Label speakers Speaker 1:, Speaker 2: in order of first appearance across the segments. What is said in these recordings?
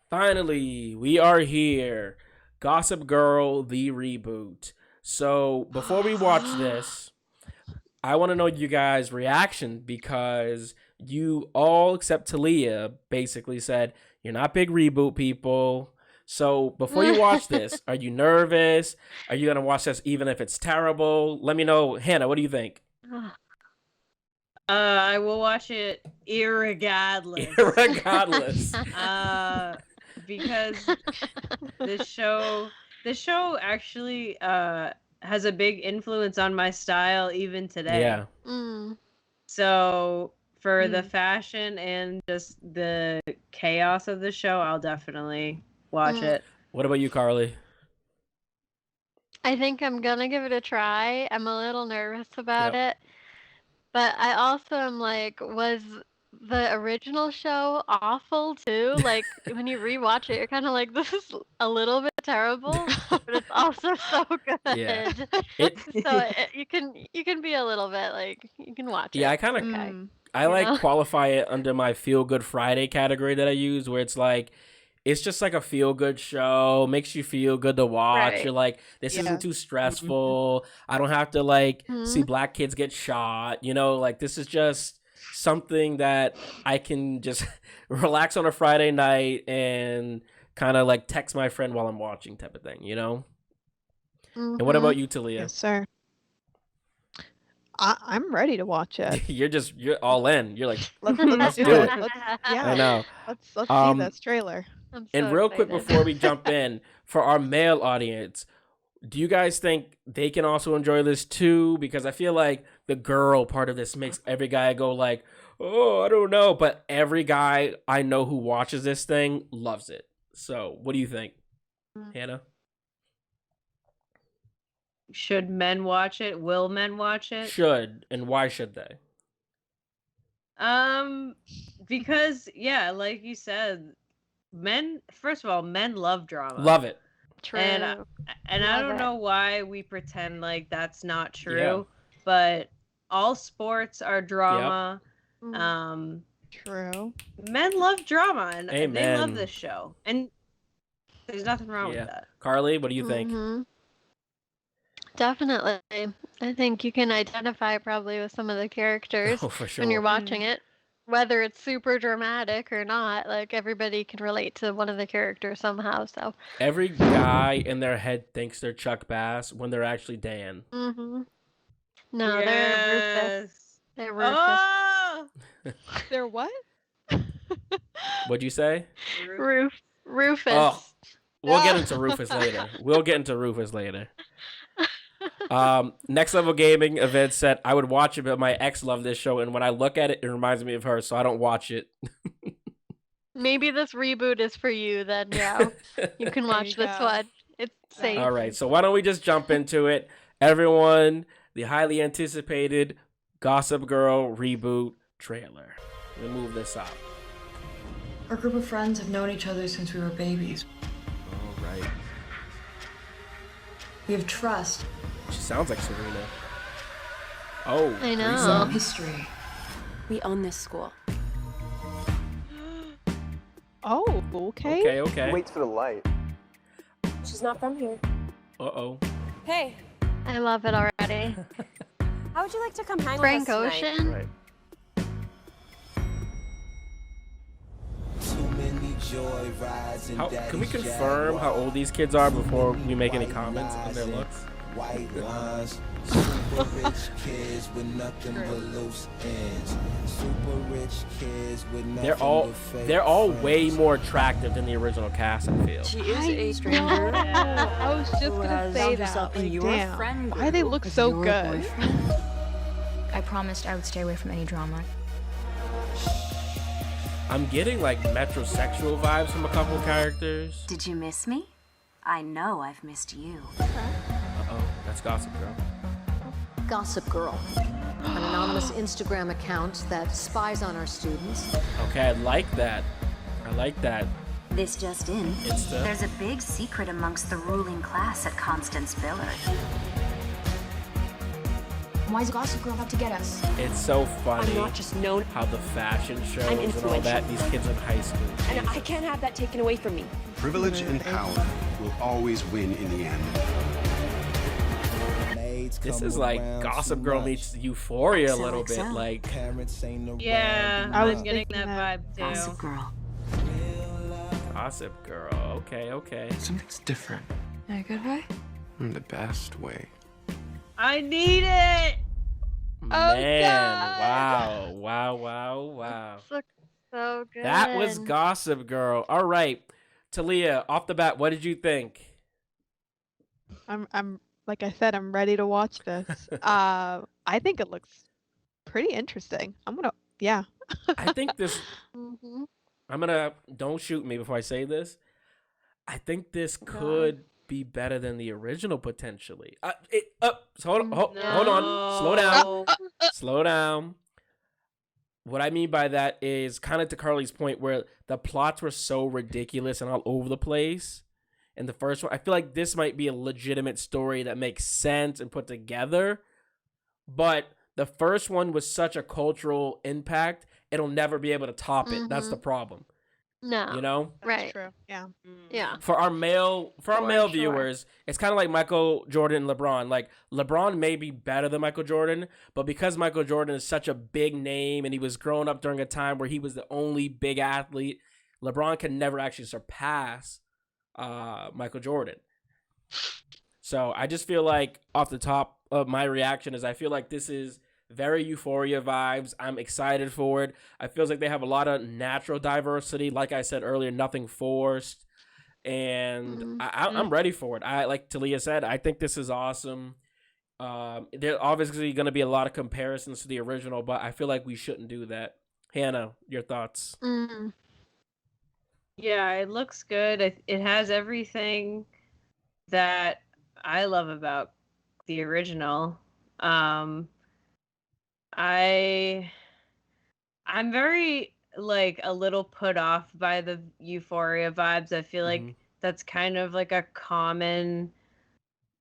Speaker 1: Finally, we are here. Gossip Girl, the reboot. So, before we watch this, I want to know you guys' reaction because you all, except Talia, basically said you're not big reboot people. So, before you watch this, are you nervous? Are you going to watch this even if it's terrible? Let me know. Hannah, what do you think?
Speaker 2: I will watch it irregardless.
Speaker 1: Irregardless.
Speaker 2: Because this show actually has a big influence on my style even today.
Speaker 1: Yeah.
Speaker 2: So for the fashion and just the chaos of the show, I'll definitely watch it.
Speaker 1: What about you, Carly?
Speaker 3: I think I'm gonna give it a try. I'm a little nervous about it. But I also am like, was the original show awful too? Like when you rewatch it, you're kind of like, this is a little bit terrible, but it's also so good.
Speaker 1: Yeah.
Speaker 3: You can be a little bit like you can watch it.
Speaker 1: Yeah, I kind of I like qualify it under my Feel Good Friday category that I use, where it's like it's just like a feel good show, makes you feel good to watch.
Speaker 3: Right.
Speaker 1: You're like, this isn't too stressful. I don't have to like see black kids get shot. You know, like this is just something that I can just relax on a Friday night and kind of like text my friend while I'm watching type of thing, you know? And what about you, Talia?
Speaker 4: Yes, sir. I'm ready to watch it.
Speaker 1: You're all in. You're like,
Speaker 4: let's
Speaker 1: do
Speaker 4: do
Speaker 1: it.
Speaker 4: it.
Speaker 1: I know.
Speaker 4: Let's see this trailer.
Speaker 1: And real quick before we jump in, for our male audience, do you guys think they can also enjoy this too? Because I feel like the girl part of this makes every guy go like, oh, I don't know. But every guy I know who watches this thing loves it. So what do you think, Hannah?
Speaker 2: Should men watch it? Will men watch it?
Speaker 1: Should. And why should they?
Speaker 2: Because, yeah, like you said, first of all, men love drama.
Speaker 1: Love it.
Speaker 3: True.
Speaker 2: And I don't know why we pretend like that's not true, but all sports are drama.
Speaker 4: True.
Speaker 2: Men love drama, and
Speaker 1: Amen.
Speaker 2: they love this show. And there's nothing wrong with that.
Speaker 1: Carly, what do you think?
Speaker 3: Definitely. I think you can identify probably with some of the characters
Speaker 1: for sure.
Speaker 3: when you're watching it. Whether it's super dramatic or not, like everybody can relate to one of the characters somehow. So
Speaker 1: every guy in their head thinks they're Chuck Bass when they're actually Dan.
Speaker 3: No,
Speaker 2: Yes.
Speaker 3: they're Rufus.
Speaker 2: Oh!
Speaker 4: They're what?
Speaker 1: What'd you say?
Speaker 3: Rufus.
Speaker 1: Oh, we'll get into Rufus later. Next Level Gaming event said I would watch it, but my ex loved this show, and when I look at it, it reminds me of her, so I don't watch it.
Speaker 3: Maybe this reboot is for you then, Joe. You can watch this one. It's safe.
Speaker 1: All right, so why don't we just jump into it? Everyone, the highly anticipated Gossip Girl Reboot trailer. Let me move this up.
Speaker 5: Our group of friends have known each other since we were babies.
Speaker 1: All right.
Speaker 5: We have trust.
Speaker 1: She sounds like Serena. Oh,
Speaker 3: I know.
Speaker 1: threesome.
Speaker 5: History.
Speaker 6: We own this school.
Speaker 4: Oh, okay.
Speaker 1: Okay.
Speaker 7: Waits for the light.
Speaker 6: She's not from here.
Speaker 1: Uh-oh.
Speaker 6: Hey,
Speaker 3: I love it already.
Speaker 6: how would you like to come hang
Speaker 3: Frank
Speaker 6: with us tonight?
Speaker 3: Ocean.
Speaker 1: Right. How, can we confirm how old these kids are before we make any comments on their looks?
Speaker 8: White lines, super rich kids with nothing but loose ends. Super rich kids with nothing
Speaker 1: They're all way more attractive than the original cast, I feel.
Speaker 6: She is a stranger.
Speaker 4: I was just gonna say that. Like, damn. Why they look so good?
Speaker 9: I promised I would stay away from any drama.
Speaker 1: I'm getting like metrosexual vibes from a couple characters.
Speaker 10: Did you miss me? I know I've missed you.
Speaker 1: Uh-oh, that's Gossip Girl.
Speaker 11: Gossip Girl, an anonymous Instagram account that spies on our students.
Speaker 1: Okay, I like that.
Speaker 10: This just in.
Speaker 1: Insta.
Speaker 10: There's a big secret amongst the ruling class at Constance Billard.
Speaker 9: Why is Gossip Girl out to get us?
Speaker 1: It's so funny
Speaker 6: I'm not just known.
Speaker 1: how the fashion shows
Speaker 6: I'm
Speaker 1: and all that,
Speaker 6: influential.
Speaker 1: these kids in high school.
Speaker 6: And I can't have that taken away from me.
Speaker 7: Privilege and power will always win in the end.
Speaker 1: This is like Gossip Girl meets Euphoria a little bit. Like,
Speaker 2: Yeah, I was getting that vibe too.
Speaker 10: Gossip Girl.
Speaker 1: Gossip Girl. Okay.
Speaker 7: Something's different.
Speaker 3: In a good way?
Speaker 7: In the best way.
Speaker 2: I need it.
Speaker 1: Man, wow.
Speaker 3: Looks so good.
Speaker 1: That was Gossip Girl. All right, Talia, off the bat, what did you think?
Speaker 4: I'm like I said, I'm ready to watch this. I think it looks pretty interesting. Yeah.
Speaker 1: I think this. Don't shoot me before I say this. I think this could be better than the original potentially. Hold on. Slow down. What I mean by that is kind of to Carly's point where the plots were so ridiculous and all over the place. In the first one, I feel like this might be a legitimate story that makes sense and put together. But the first one was such a cultural impact, it'll never be able to top it. That's the problem.
Speaker 3: No.
Speaker 1: You know?
Speaker 4: Right. True. Yeah.
Speaker 3: Yeah.
Speaker 1: For our male viewers, it's kind of like Michael Jordan and LeBron. Like, LeBron may be better than Michael Jordan, but because Michael Jordan is such a big name and he was growing up during a time where he was the only big athlete, LeBron can never actually surpass Michael Jordan. So I just feel like off the top of my reaction is I feel like this is very Euphoria vibes. I'm excited for it. I feel like they have a lot of natural diversity. Like I said earlier, nothing forced. And I'm ready for it. Like Talia said, I think this is awesome. There's obviously going to be a lot of comparisons to the original, but I feel like we shouldn't do that. Hannah, your thoughts?
Speaker 2: Yeah, it looks good. It has everything that I love about the original. I'm very like a little put off by the Euphoria vibes. I feel like that's kind of like a common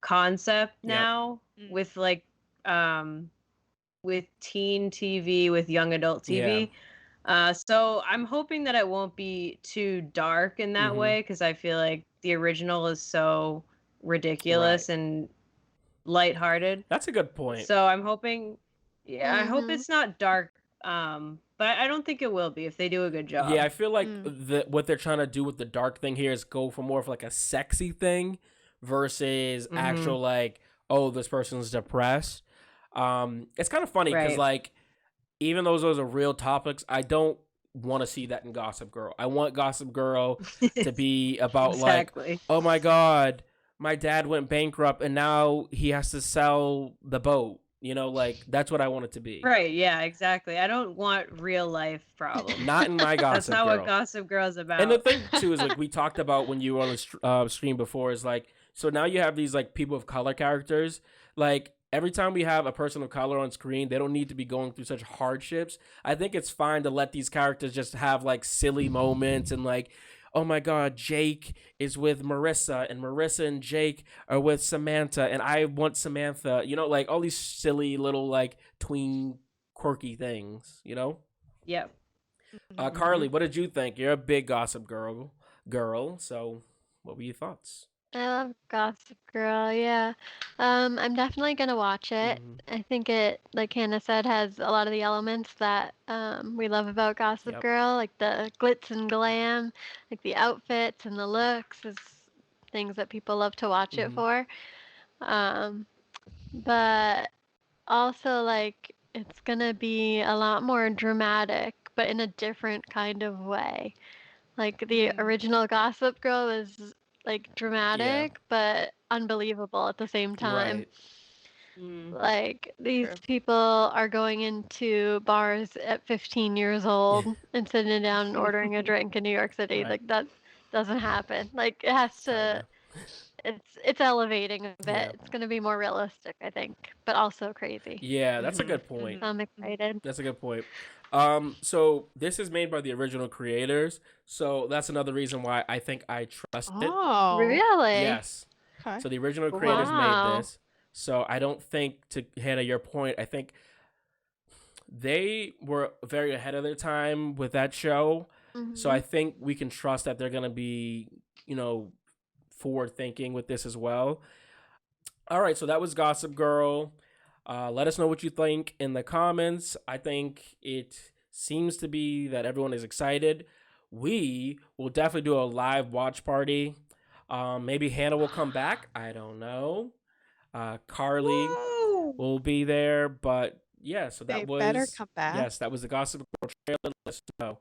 Speaker 2: concept now with like with teen TV, with young adult TV. So I'm hoping that it won't be too dark in that way, because I feel like the original is so ridiculous and lighthearted.
Speaker 1: That's a good point.
Speaker 2: So I'm hoping, I hope it's not dark, but I don't think it will be if they do a good job.
Speaker 1: Yeah, I feel like what they're trying to do with the dark thing here is go for more of like a sexy thing versus actual like, oh, this person's depressed. It's kind of funny because like, even though those are real topics, I don't want to see that in Gossip Girl. I want Gossip Girl to be about like, oh my God, my dad went bankrupt and now he has to sell the boat. You know, like that's what I want it to be.
Speaker 2: Right, yeah, exactly. I don't want real life problems.
Speaker 1: Not in my Gossip Girl.
Speaker 2: That's not what Gossip Girl's about.
Speaker 1: And the thing too is like we talked about when you were on the stream before is like, so now you have these like people of color characters. Like every time we have a person of color on screen, they don't need to be going through such hardships. I think it's fine to let these characters just have like silly moments and like, oh my God, Jake is with Marissa and Marissa and Jake are with Samantha and I want Samantha, you know, like all these silly little like tween quirky things, you know?
Speaker 2: Yep.
Speaker 1: Carly, what did you think? You're a big Gossip Girl, so what were your thoughts?
Speaker 3: I love Gossip Girl, yeah. I'm definitely gonna watch it. I think it, like Hannah said, has a lot of the elements that we love about Gossip Girl, like the glitz and glam, like the outfits and the looks is things that people love to watch it for. But also like it's gonna be a lot more dramatic, but in a different kind of way. Like the original Gossip Girl was like dramatic but unbelievable at the same time. Like these people are going into bars at 15 years old and sitting down and ordering a drink in New York City. Like that doesn't happen. Like it has to it's elevating a bit. It's going to be more realistic, I think, but also crazy.
Speaker 1: Yeah, that's a good point.
Speaker 3: I'm excited.
Speaker 1: That's a good point. So this is made by the original creators, so that's another reason why I think I trust it.
Speaker 3: Oh, really?
Speaker 1: Yes.
Speaker 4: Okay.
Speaker 1: So the original creators made this. So I don't think, to Hannah, your point, I think they were very ahead of their time with that show. So I think we can trust that they're going to be, forward thinking with this as well. All right, so that was Gossip Girl. Let us know what you think in the comments. I think it seems to be that everyone is excited. We will definitely do a live watch party. Maybe Hannah will come back. I don't know. Carly will be there. But yeah, so that
Speaker 4: They
Speaker 1: was...
Speaker 4: better come back.
Speaker 1: Yes, that was the Gossip Girl trailer. Let's go.